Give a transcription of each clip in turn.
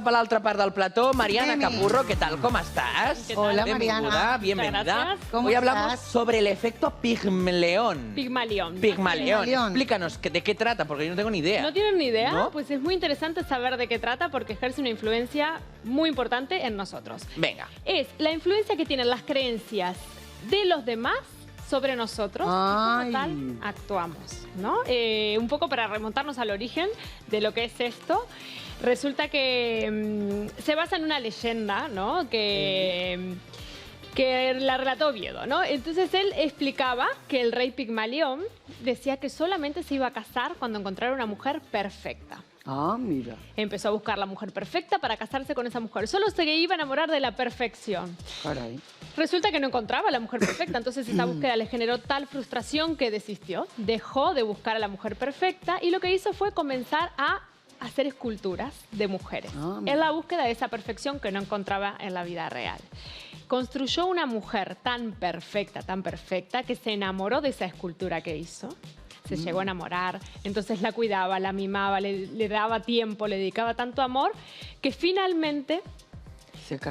cap a l'altra part del plató. Mariana Capurro, ¿qué tal? ¿Cómo estás? Hola, Bienvenida, bienvenida. ¿Cómo Hoy hablamos estás? sobre el efecto Pigmalión. Pigmalión. Pigmalión. Explícanos de qué trata, porque yo no tengo ni idea. ¿No tienen ni idea? ¿No? Pues es muy interesante saber de qué trata porque ejerce una influencia muy importante en nosotros. Venga. Es la influencia que tienen las creencias de los demás sobre nosotros y como tal actuamos, ¿no? Un poco para remontarnos al origen de lo que es esto. Resulta que se basa en una leyenda, ¿no? Que la relató Oviedo, ¿no? Entonces él explicaba que el rey Pigmalión decía que solamente se iba a casar cuando encontrara una mujer perfecta. Ah, mira. Empezó a buscar la mujer perfecta para casarse con esa mujer. Solo se iba a enamorar de la perfección. Caray. Resulta que no encontraba a la mujer perfecta, entonces esa búsqueda le generó tal frustración que desistió. Dejó de buscar a la mujer perfecta y lo que hizo fue comenzar a hacer esculturas de mujeres. En la búsqueda de esa perfección que no encontraba en la vida real. Construyó una mujer tan perfecta, que se enamoró de esa escultura que hizo. Se llegó a enamorar, entonces la cuidaba, la mimaba, le daba tiempo, le dedicaba tanto amor, que finalmente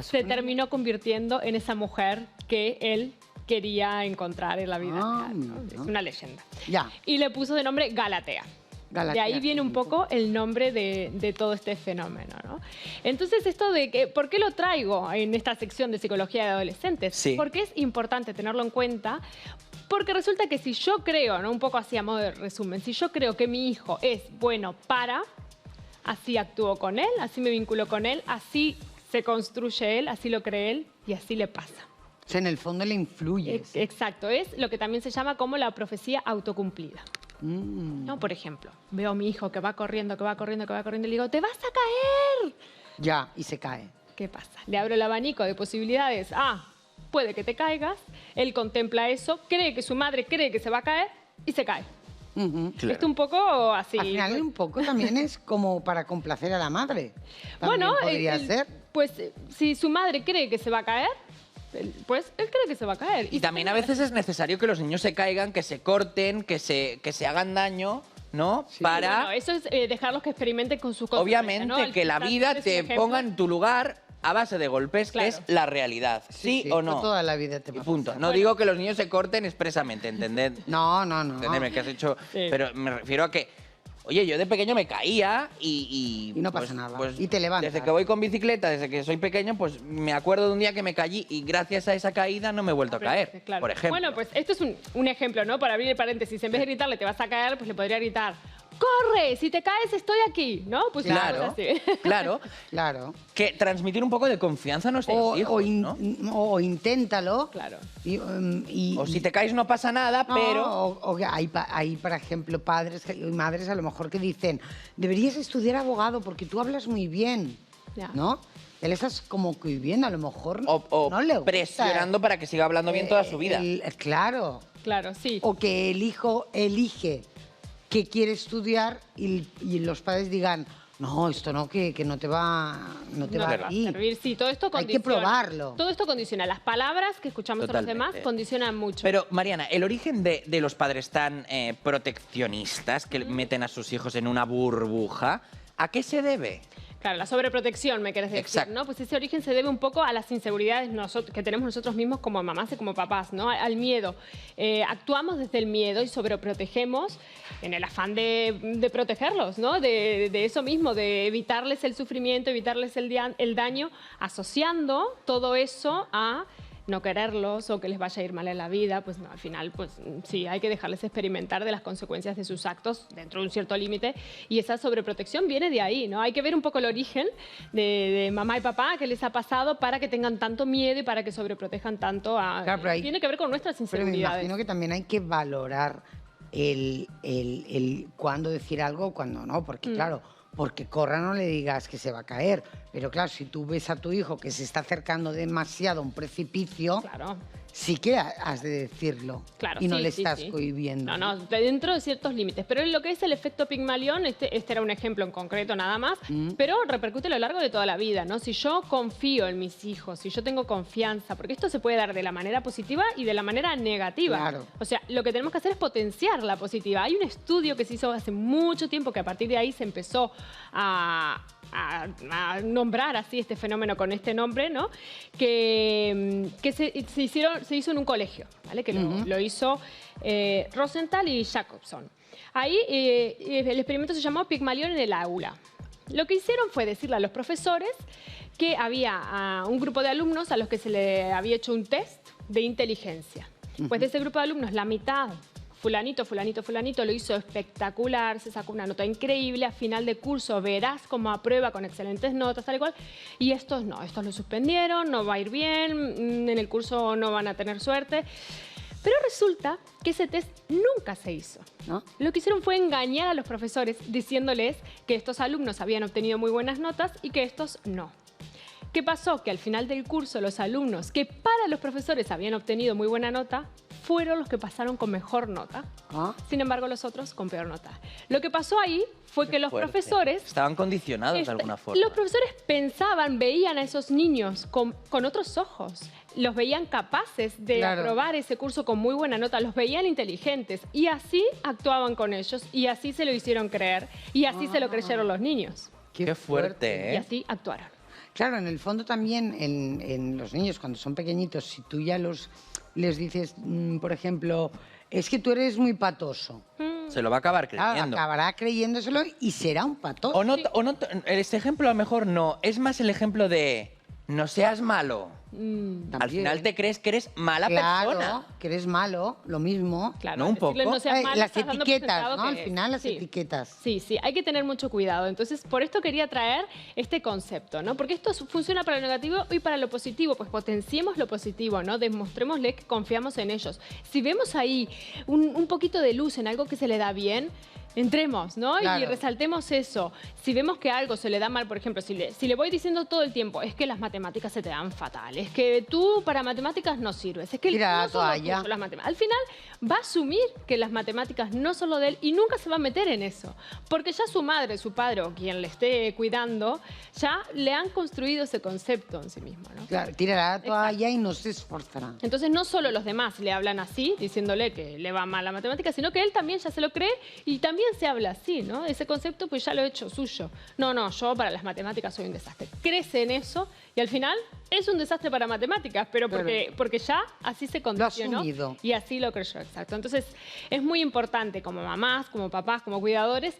se terminó convirtiendo en esa mujer que él quería encontrar en la vida real, ¿no? Es una leyenda. Ya. Y le puso de nombre Galatea. De ahí viene un poco el nombre de todo este fenómeno, ¿no? Entonces, esto de que, ¿por qué lo traigo en esta sección de psicología de adolescentes? Sí. Porque es importante tenerlo en cuenta, porque resulta que si yo creo, ¿no? Un poco así a modo de resumen, si yo creo que mi hijo es bueno para, así actúo con él, así me vinculo con él, así se construye él, así lo cree él y así le pasa. O sea, en el fondo le influye. Exacto, es lo que también se llama como la profecía autocumplida. ¿No? Por ejemplo, veo a mi hijo que va corriendo, y le digo, ¡te vas a caer! Ya, y se cae. ¿Qué pasa? Le abro el abanico de posibilidades. Puede que te caigas. Él contempla eso, cree que su madre cree que se va a caer y se cae. Claro. Esto un poco así. Al final un poco también es como para complacer a la madre. También Bueno, podría ser. Pues si su madre cree que se va a caer, pues él cree que se va a caer. Y también a veces es necesario que los niños se caigan, que se corten, que se hagan daño, ¿no? Sí. Para, Bueno, eso es dejarlos que experimenten con sus cosas. obviamente, que la vida te ponga en tu lugar a base de golpes, que es la realidad. ¿Sí o no? Toda la vida te Y va a punto. pasar. No digo que los niños se corten expresamente, ¿entended? No. Entendedme que has hecho... Sí. Pero me refiero a que, oye, yo de pequeño me caía y Y no pasa nada. Y te levantas. Desde que voy con bicicleta, desde que soy pequeño, pues me acuerdo de un día que me caí y gracias a esa caída no me he vuelto a caer, Claro. por ejemplo. Bueno, pues esto es un ejemplo, ¿no? Para abrir el paréntesis. En vez de gritarle, te vas a caer, pues le podría gritar, ¡corre! Si te caes, estoy aquí, ¿no? Pues Claro, así. claro. Claro. Que transmitir un poco de confianza a nuestros hijos, ¿no? O inténtalo. Claro. O si te caes no pasa nada, No, pero... o que hay, por ejemplo, padres y madres a lo mejor que dicen, deberías estudiar abogado porque tú hablas muy bien, Ya. ¿no? Él estás como cohibiendo, a lo mejor O no le gusta. presionando para que siga hablando bien toda su vida. Claro. Claro, sí. O que el hijo elige que quiere estudiar y los padres digan, no, esto no, que no te va a ir. servir. Sí, todo esto Hay condiciona. que probarlo. Todo esto condiciona. Las palabras que escuchamos a los Totalmente. demás condicionan mucho. Pero, Mariana, el origen de los padres tan proteccionistas que meten a sus hijos en una burbuja, ¿a qué se debe? Claro, la sobreprotección, me querés decir, Exacto. ¿no? Pues ese origen se debe un poco a las inseguridades que tenemos nosotros mismos como mamás y como papás, ¿no? Al miedo. Actuamos desde el miedo y sobreprotegemos en el afán de protegerlos, ¿no? De eso mismo, de evitarles el sufrimiento, evitarles el daño, asociando todo eso a no quererlos o que les vaya a ir mal en la vida, pues no, al final, pues sí, hay que dejarles experimentar de las consecuencias de sus actos dentro de un cierto límite y esa sobreprotección viene de ahí, ¿no? Hay que ver un poco el origen de mamá y papá, qué les ha pasado para que tengan tanto miedo y para que sobreprotejan tanto a... Claro, pero tiene que ver con nuestras Pero me inseguridades. imagino que también hay que valorar el cuándo decir algo o cuándo no, porque claro, porque corra no le digas que se va a caer, pero claro, si tú ves a tu hijo que se está acercando demasiado a un precipicio, Claro. sí que has de decirlo Claro, y no sí, le sí, estás sí. cohibiendo. No, dentro de ciertos límites. Pero en lo que es el efecto Pigmalión, este era un ejemplo en concreto nada más, pero repercute a lo largo de toda la vida, ¿no? Si yo confío en mis hijos, si yo tengo confianza, porque esto se puede dar de la manera positiva y de la manera negativa. Claro. O sea, lo que tenemos que hacer es potenciar la positiva. Hay un estudio que se hizo hace mucho tiempo que a partir de ahí se empezó a a nombrar así este fenómeno con este nombre, ¿no? Que se hizo en un colegio, ¿vale? Que lo hizo Rosenthal y Jacobson. Ahí el experimento se llamó Pigmalión en el aula. Lo que hicieron fue decirle a los profesores que había un grupo de alumnos a los que se le había hecho un test de inteligencia. Pues de ese grupo de alumnos, la mitad, fulanito, fulanito, fulanito, lo hizo espectacular, se sacó una nota increíble, a final de curso verás cómo aprueba con excelentes notas, tal y cual, y estos no, estos lo suspendieron, no va a ir bien, en el curso no van a tener suerte. Pero resulta que ese test nunca se hizo, ¿no? Lo que hicieron fue engañar a los profesores diciéndoles que estos alumnos habían obtenido muy buenas notas y que estos no. ¿Qué pasó? Que al final del curso los alumnos que para los profesores habían obtenido muy buena nota fueron los que pasaron con mejor nota. Sin embargo, los otros con peor nota. Lo que pasó ahí fue que los profesores... Estaban condicionados de alguna forma. Los profesores pensaban, veían a esos niños con otros ojos. Los veían capaces de aprobar ese curso con muy buena nota, los veían inteligentes y así actuaban con ellos y así se lo hicieron creer y así se lo creyeron los niños. Qué fuerte, ¿eh? Y así actuaron. Claro, en el fondo también en los niños cuando son pequeñitos, si tú ya les dices, por ejemplo, es que tú eres muy patoso. Se lo va a acabar creyendo. Claro, acabará creyéndoselo y será un patoso. O no, este ejemplo a lo mejor no, es más el ejemplo de no seas malo. Al final te crees que eres mala persona. Claro, que eres malo, lo mismo. Claro, ¿no? Un poco. No seas malo, las estás dando etiquetas, presentado ¿no? que Al es. final las etiquetas. Sí, sí, hay que tener mucho cuidado. Entonces, por esto quería traer este concepto, ¿no? Porque esto funciona para lo negativo y para lo positivo. Pues potenciemos lo positivo, ¿no? Demostrémosle que confiamos en ellos. Si vemos ahí un poquito de luz en algo que se le da bien, entremos, ¿no? Claro. Y resaltemos eso. Si vemos que algo se le da mal, por ejemplo, si le voy diciendo todo el tiempo, es que las matemáticas se te dan fatal, es que tú para matemáticas no sirves, es que Tira la no son lo toalla. tuyo las matemáticas. Al final va a asumir que las matemáticas no son lo de él y nunca se va a meter en eso. Porque ya su madre, su padre o quien le esté cuidando, ya le han construido ese concepto en sí mismo, ¿no? Claro, tirará la toalla y no se esforzará. Entonces no solo los demás le hablan así, diciéndole que le va mal la matemática, sino que él también ya se lo cree y también se habla así, ¿no? Ese concepto pues ya lo he hecho suyo. No, yo para las matemáticas soy un desastre. Crece en eso y al final es un desastre para matemáticas, pero porque ya así se condicionó. Lo ha asumido. Y así lo creyó, exacto. Entonces es muy importante como mamás, como papás, como cuidadores,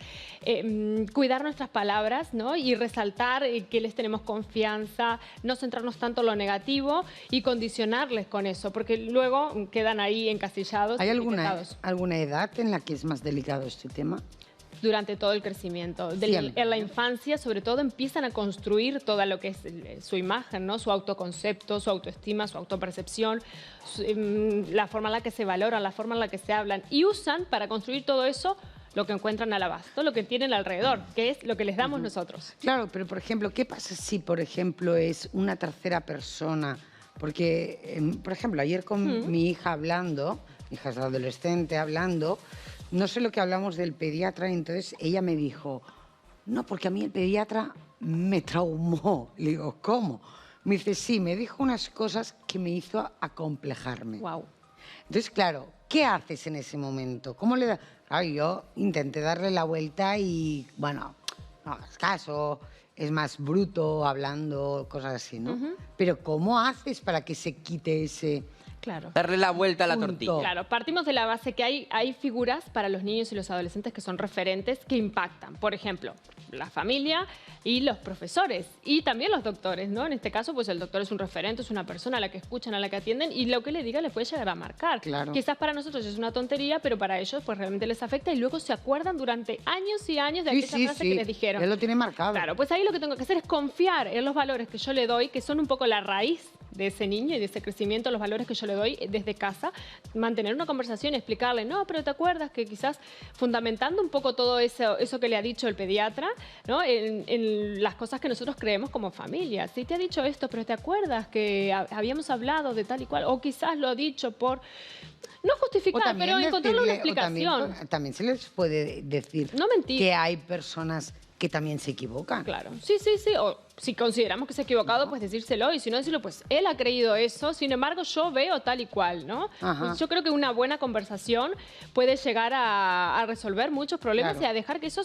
cuidar nuestras palabras, ¿no? Y resaltar que les tenemos confianza, no centrarnos tanto en lo negativo y condicionarles con eso, porque luego quedan ahí encasillados. ¿Hay y alguna etiquetados. edad en la que es más delicado este tema? Durante todo el crecimiento. Siempre. En la infancia, sobre todo, empiezan a construir toda lo que es su imagen, ¿no? Su autoconcepto, su autoestima, su autopercepción, la forma en la que se valoran, la forma en la que se hablan. Y usan para construir todo eso lo que encuentran al abasto, lo que tienen alrededor, que es lo que les damos nosotros. Claro, pero por ejemplo, ¿qué pasa si, por ejemplo, es una tercera persona? Porque, por ejemplo, ayer con mi hija hablando, mi hija es adolescente hablando, no sé lo que hablamos del pediatra, y entonces ella me dijo, no, porque a mí el pediatra me traumó. Le digo, ¿cómo? Me dice, sí, me dijo unas cosas que me hizo acomplejarme. Wow. Entonces, claro, ¿qué haces en ese momento? ¿Cómo le das? Claro, yo intenté darle la vuelta y, bueno, no hagas caso, es más bruto hablando, cosas así, ¿no? Pero ¿cómo haces para que se quite ese...? Claro. Darle la vuelta a la Punto. tortilla. Claro, partimos de la base que hay figuras para los niños y los adolescentes que son referentes que impactan. Por ejemplo, la familia y los profesores y también los doctores, ¿no? En este caso, pues el doctor es un referente, es una persona a la que escuchan, a la que atienden y lo que le diga les puede llegar a marcar. Claro. Quizás para nosotros es una tontería, pero para ellos pues realmente les afecta y luego se acuerdan durante años y años de aquella frase que les dijeron. Ya lo tiene marcado. Claro, pues ahí lo que tengo que hacer es confiar en los valores que yo le doy, que son un poco la raíz de ese niño y de ese crecimiento, los valores que yo le doy desde casa, mantener una conversación y explicarle, no, pero te acuerdas que quizás fundamentando un poco todo eso que le ha dicho el pediatra, ¿no? En las cosas que nosotros creemos como familia. Sí te ha dicho esto, pero te acuerdas que habíamos hablado de tal y cual, o quizás lo ha dicho por... No justificar, pero encontrarle una explicación. También se les puede decir No mentir. que hay personas que también se equivocan. Claro, sí. si consideramos que se ha equivocado, pues decírselo, y si no decirlo, pues él ha creído eso, sin embargo yo veo tal y cual, ¿no? Yo creo que una buena conversación puede llegar a resolver muchos problemas y a dejar que eso,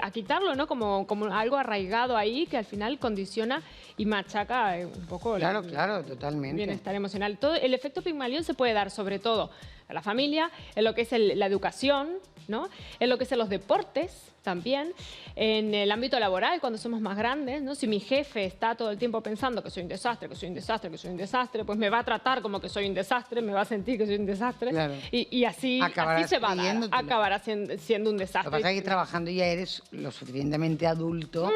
a quitarlo, ¿no? Como algo arraigado ahí que al final condiciona y machaca un poco Claro, totalmente. bienestar emocional. Todo, el efecto Pigmalión se puede dar sobre todo a la familia, en lo que es la educación, ¿no? En lo que es en los deportes también, en el ámbito laboral, cuando somos más grandes, ¿no? Si mi jefe está todo el tiempo pensando que soy un desastre, que soy un desastre, que soy un desastre, pues me va a tratar como que soy un desastre, me va a sentir que soy un desastre, y así se va a dar, acabará siendo un desastre. Lo que pasa es que trabajando ya eres lo suficientemente adulto,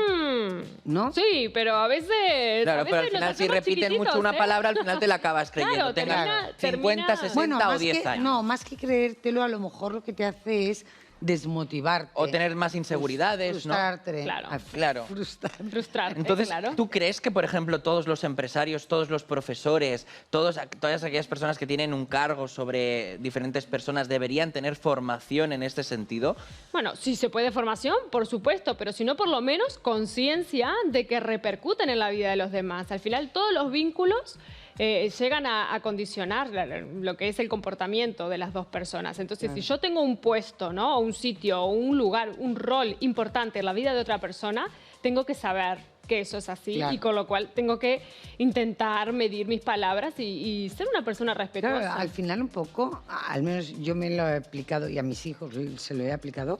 ¿no? Sí, pero a veces... Claro, pero al final si repiten mucho una palabra, al final te la acabas creyendo. Claro, tengas 50, 60 o 10 años. No, más que creértelo, a lo mejor lo que te hace es desmotivarte. O tener más inseguridades, frustrarte, ¿no? Claro. Frustrarte, Entonces, claro. ¿tú crees que, por ejemplo, todos los empresarios, todos los profesores, todas aquellas personas que tienen un cargo sobre diferentes personas deberían tener formación en este sentido? Bueno, si se puede formación, por supuesto, pero si no, por lo menos conciencia de que repercuten en la vida de los demás. Al final, todos los vínculos llegan a condicionar lo que es el comportamiento de las dos personas. Entonces, si yo tengo un puesto, ¿no? O un sitio, o un lugar, un rol importante en la vida de otra persona, tengo que saber que eso es así y con lo cual tengo que intentar medir mis palabras y ser una persona respetuosa. Claro, al final un poco, al menos yo me lo he aplicado y a mis hijos se lo he aplicado,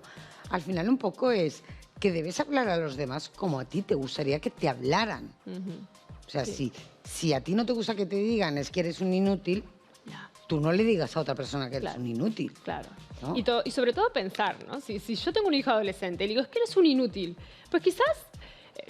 al final un poco es que debes hablar a los demás como a ti te gustaría que te hablaran. O sea, si a ti no te gusta que te digan es que eres un inútil, tú no le digas a otra persona que eres un inútil. Claro. ¿No? Y sobre todo pensar, ¿no? Si yo tengo un hijo adolescente y le digo, es que eres un inútil, pues quizás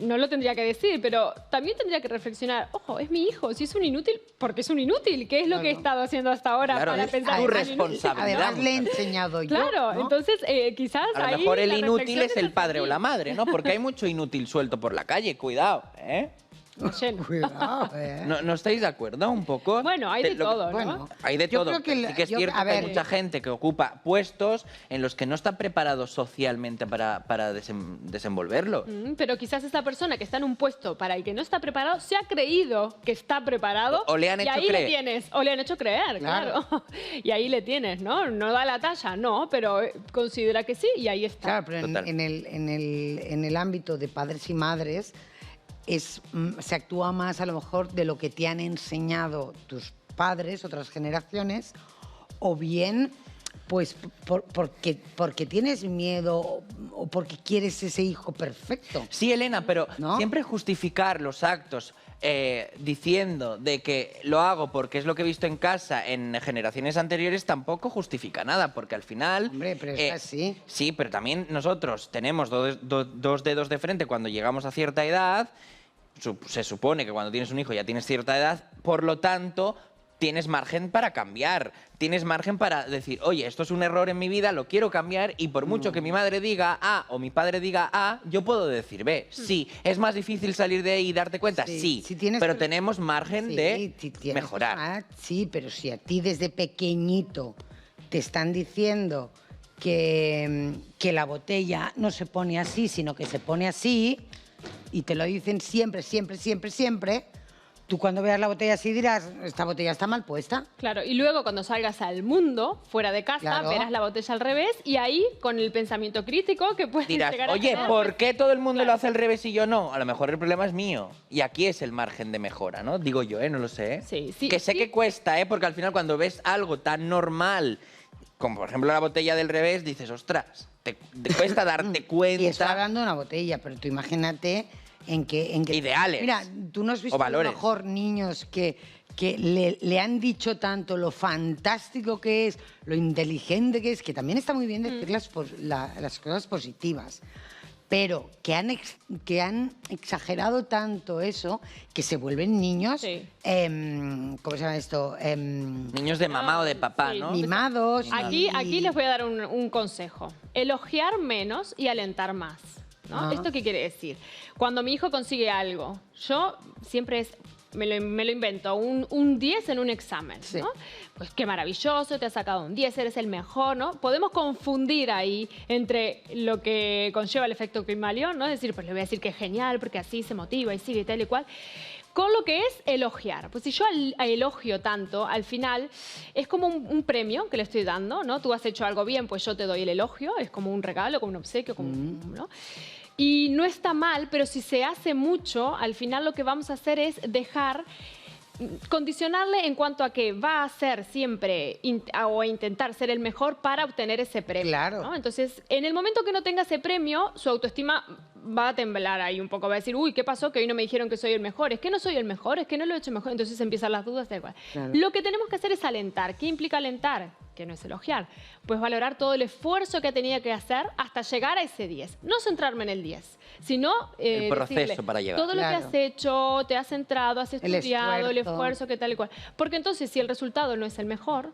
no lo tendría que decir, pero también tendría que reflexionar, ojo, es mi hijo, si es un inútil, ¿por qué es un inútil? ¿Qué es lo que he estado haciendo hasta ahora para pensar tu que es un inútil? responsabilidad. Además le he enseñado yo. Claro, ¿no? entonces quizás a lo ahí mejor el la inútil reflexión es el padre o la madre, ¿no? Porque hay mucho inútil suelto por la calle, cuidado, ¿eh? Cuidado, ¿No estáis de acuerdo un poco? Bueno, hay de todo, ¿no? Bueno, hay de yo todo. creo que Sí que es cierto que hay mucha gente que ocupa puestos en los que no está preparado socialmente para desenvolverlo. Pero quizás esa persona que está en un puesto para el que no está preparado se ha creído que está preparado o le han hecho y ahí creer. le tienes, o le han hecho creer, claro. Y ahí le tienes, ¿no? No da la talla, no, pero considera que sí y ahí está. Claro, pero en el ámbito de padres y madres se actúa más a lo mejor de lo que te han enseñado tus padres, otras generaciones, o bien pues porque tienes miedo o porque quieres ese hijo perfecto. Sí, Elena, pero ¿no? siempre justificar los actos diciendo de que lo hago porque es lo que he visto en casa en generaciones anteriores tampoco justifica nada, porque al final... Hombre, pero es así. Sí, pero también nosotros tenemos dos dedos de frente cuando llegamos a cierta edad. Se supone que cuando tienes un hijo ya tienes cierta edad, por lo tanto tienes margen para cambiar, tienes margen para decir, oye, esto es un error en mi vida, lo quiero cambiar, y por mucho que mi madre diga A o mi padre diga A, yo puedo decir B. Sí, ¿es más difícil salir de ahí y darte cuenta? Sí, pero tenemos margen de mejorar. Sí, pero si a ti desde pequeñito te están diciendo que la botella no se pone así, sino que se pone así, y te lo dicen siempre, siempre, siempre, siempre, tú cuando veas la botella así dirás, esta botella está mal puesta. Claro, y luego cuando salgas al mundo, fuera de casa, verás la botella al revés y ahí, con el pensamiento crítico que puedes dirás, llegar a oye, tener, ¿por qué todo el mundo lo hace al revés y yo no? A lo mejor el problema es mío. Y aquí es el margen de mejora, ¿no? Digo yo, ¿eh? No lo sé. Sí, que sé que cuesta, ¿eh? Porque al final cuando ves algo tan normal, como por ejemplo la botella del revés, dices, ostras, te cuesta darte cuenta. Y estoy hablando de una botella, pero tú imagínate en que ideales. Mira, tú no has visto a lo mejor niños que le han dicho tanto lo fantástico que es, lo inteligente que es, que también está muy bien decir las cosas positivas, pero que han exagerado tanto eso que se vuelven niños, ¿cómo se llama esto? Niños de mamá o de papá, sí, ¿no? Mimados. Aquí les voy a dar un consejo. Elogiar menos y alentar más, ¿no? ¿Esto qué quiere decir? Cuando mi hijo consigue algo, yo siempre es me lo invento, un 10 en un examen, Sí. ¿no? Pues qué maravilloso, te has sacado un 10, eres el mejor, ¿no? Podemos confundir ahí entre lo que conlleva el efecto Pigmalión, ¿no? Es decir, pues le voy a decir que es genial, porque así se motiva y sigue y tal y cual, con lo que es elogiar. Pues si yo elogio tanto, al final es como un premio que le estoy dando, ¿no? Tú has hecho algo bien, pues yo te doy el elogio, es como un regalo, como un obsequio, como ¿no? Y no está mal, pero si se hace mucho, al final lo que vamos a hacer es condicionarle en cuanto a que va a ser siempre o a intentar ser el mejor para obtener ese premio. Claro. ¿no? Entonces, en el momento que no tenga ese premio, su autoestima va a temblar ahí un poco, va a decir, uy, ¿qué pasó? Que hoy no me dijeron que soy el mejor, es que no soy el mejor, es que no lo he hecho mejor, entonces empiezan las dudas, da igual. Claro. Lo que tenemos que hacer es alentar. ¿Qué implica alentar? Que no es elogiar, pues valorar todo el esfuerzo que tenía que hacer hasta llegar a ese 10. No centrarme en el 10, sino el proceso decirle, para llegar. todo lo que Claro. has hecho, te has centrado, has estudiado, el esfuerzo, que tal y cual. Porque entonces, si el resultado no es el mejor,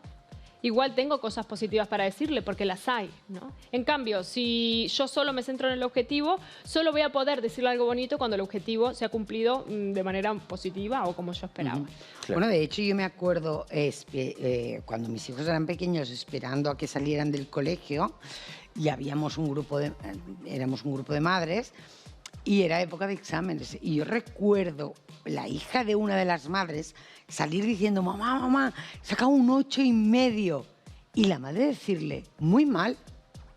igual tengo cosas positivas para decirle, porque las hay, ¿no? En cambio, si yo solo me centro en el objetivo, solo voy a poder decirle algo bonito cuando el objetivo se ha cumplido de manera positiva o como yo esperaba. Claro. Bueno, de hecho yo me acuerdo cuando mis hijos eran pequeños, esperando a que salieran del colegio, y éramos un grupo de madres, y era época de exámenes. Y yo recuerdo la hija de una de las madres salir diciendo, mamá, he sacado un 8,5. Y la madre decirle, muy mal,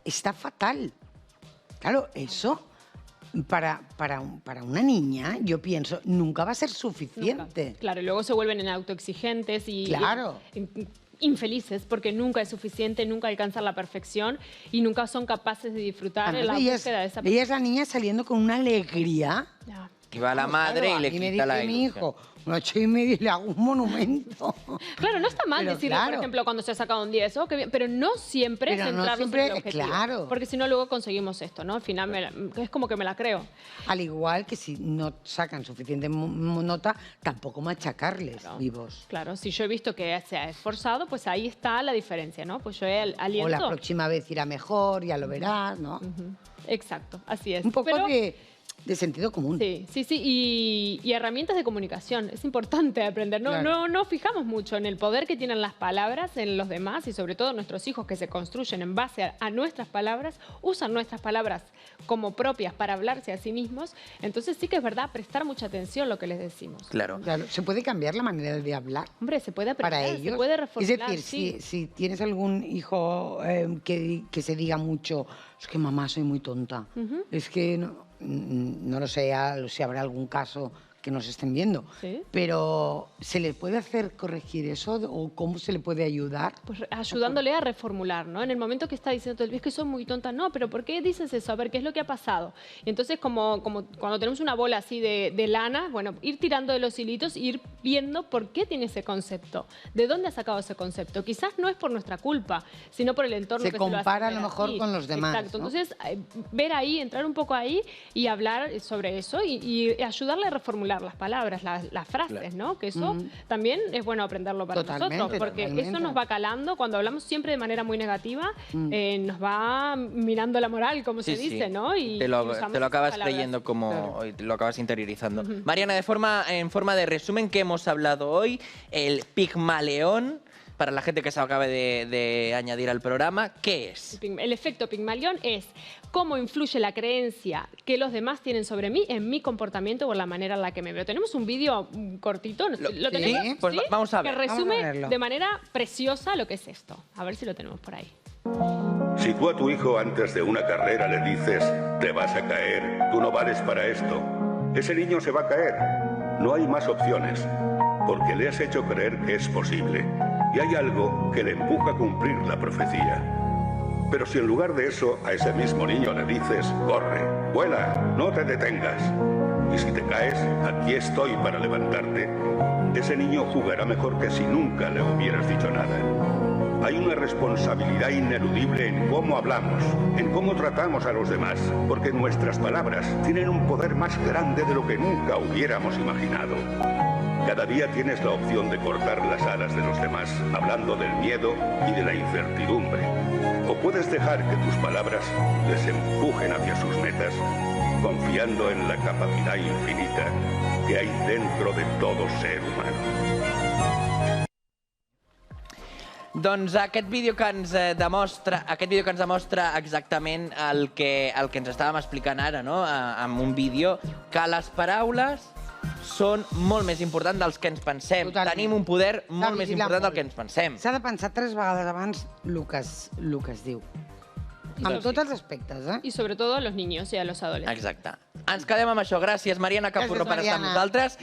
está fatal. Claro, eso para una niña, yo pienso, nunca va a ser suficiente. Nunca. Claro, y luego se vuelven en autoexigentes y Claro. infelices porque nunca es suficiente, nunca alcanzan la perfección y nunca son capaces de disfrutar en la Además, búsqueda de esa veías la niña saliendo con una alegría. Ya. Y va la madre Claro, y le a mí me quita la dice mi ilusión. hijo, un 8,5 y le hago un monumento. Claro, no está mal Pero decirle, por claro. ejemplo, cuando se ha sacado un 10, oh, qué bien, pero no siempre Pero no centrarnos siempre, en el objetivo. claro. Porque si no, luego conseguimos esto, ¿no? Al final es como que me la creo. Al igual que si no sacan suficiente nota, tampoco machacarles Claro. vivos. Claro, si yo he visto que se ha esforzado, pues ahí está la diferencia, ¿no? Pues yo aliento. O la próxima vez irá mejor, ya lo verás, ¿no? Exacto, así es. Un poco Pero- de sentido común. Sí, y herramientas de comunicación. Es importante aprender. Claro. No fijamos mucho en el poder que tienen las palabras en los demás y sobre todo nuestros hijos que se construyen en base a nuestras palabras, usan nuestras palabras como propias para hablarse a sí mismos. Entonces sí que es verdad prestar mucha atención a lo que les decimos. Claro. Claro, se puede cambiar la manera de hablar Hombre, se puede aprender, para ellos. se puede Es reformular. decir, sí. si tienes algún hijo que se diga mucho, es que mamá soy muy tonta, es que no lo sé, si habrá algún caso que nos estén viendo, Sí. pero ¿se le puede hacer corregir eso o cómo se le puede ayudar? Pues ayudándole a reformular, ¿no? En el momento que está diciendo, es que soy muy tonta, no, pero ¿por qué dices eso? A ver, ¿qué es lo que ha pasado? Y entonces, como cuando tenemos una bola así de lana, bueno, ir tirando de los hilitos e ir viendo por qué tiene ese concepto, de dónde ha sacado ese concepto. Quizás no es por nuestra culpa, sino por el entorno Se que se lo hace compara a ver lo mejor así. con los demás, Exacto. ¿no? Entonces, ver ahí, entrar un poco ahí y hablar sobre eso y ayudarle a reformular las palabras, las frases, Claro. ¿no? Que eso también es bueno aprenderlo para Totalmente, nosotros, porque eso totalmente. nos va calando. Cuando hablamos siempre de manera muy negativa, nos va mirando la moral, como se dice, ¿no? Y te y lo usamos acabas esas palabras. creyendo como... y te lo acabas interiorizando. Mariana, en forma de resumen, ¿qué hemos hablado hoy? El Pigmaleón, para la gente que se acabe de añadir al programa, ¿qué es? El efecto Pigmalión es cómo influye la creencia que los demás tienen sobre mí en mi comportamiento o en la manera en la que me veo. Tenemos un vídeo cortito, ¿lo tenemos? sí, pues vamos a ver. Que Vamos a resume verlo. de manera preciosa lo que es esto. A ver si lo tenemos por ahí. Si tú a tu hijo antes de una carrera le dices, te vas a caer, tú no vales para esto, ese niño se va a caer. No hay más opciones, porque le has hecho creer que es posible. Y hay algo que le empuja a cumplir la profecía. Pero si en lugar de eso a ese mismo niño le dices, corre, vuela, no te detengas. Y si te caes, aquí estoy para levantarte. Ese niño jugará mejor que si nunca le hubieras dicho nada. Hay una responsabilidad ineludible en cómo hablamos, en cómo tratamos a los demás, porque nuestras palabras tienen un poder más grande de lo que nunca hubiéramos imaginado. Cada día tienes la opción de cortar las alas de los demás, hablando del miedo y de la incertidumbre. O puedes dejar que tus palabras les empujen hacia sus metas, confiando en la capacidad infinita que hay dentro de todo ser humano. Doncs aquest vídeo que ens demostra exactament el que ens estàvem explicant ara, no? Amb un vídeo, que les paraules són molt més importants dels que ens pensem. Totalment. Tenim un poder molt més important del que ens pensem. S'ha de pensar 3 vegades abans el que es diu. En tots els aspectes, eh? Y sobre todo a los niños y a los adolescentes. Exacte. Ens quedem amb això. Gràcies, Mariana Capurro, per estar amb nosaltres.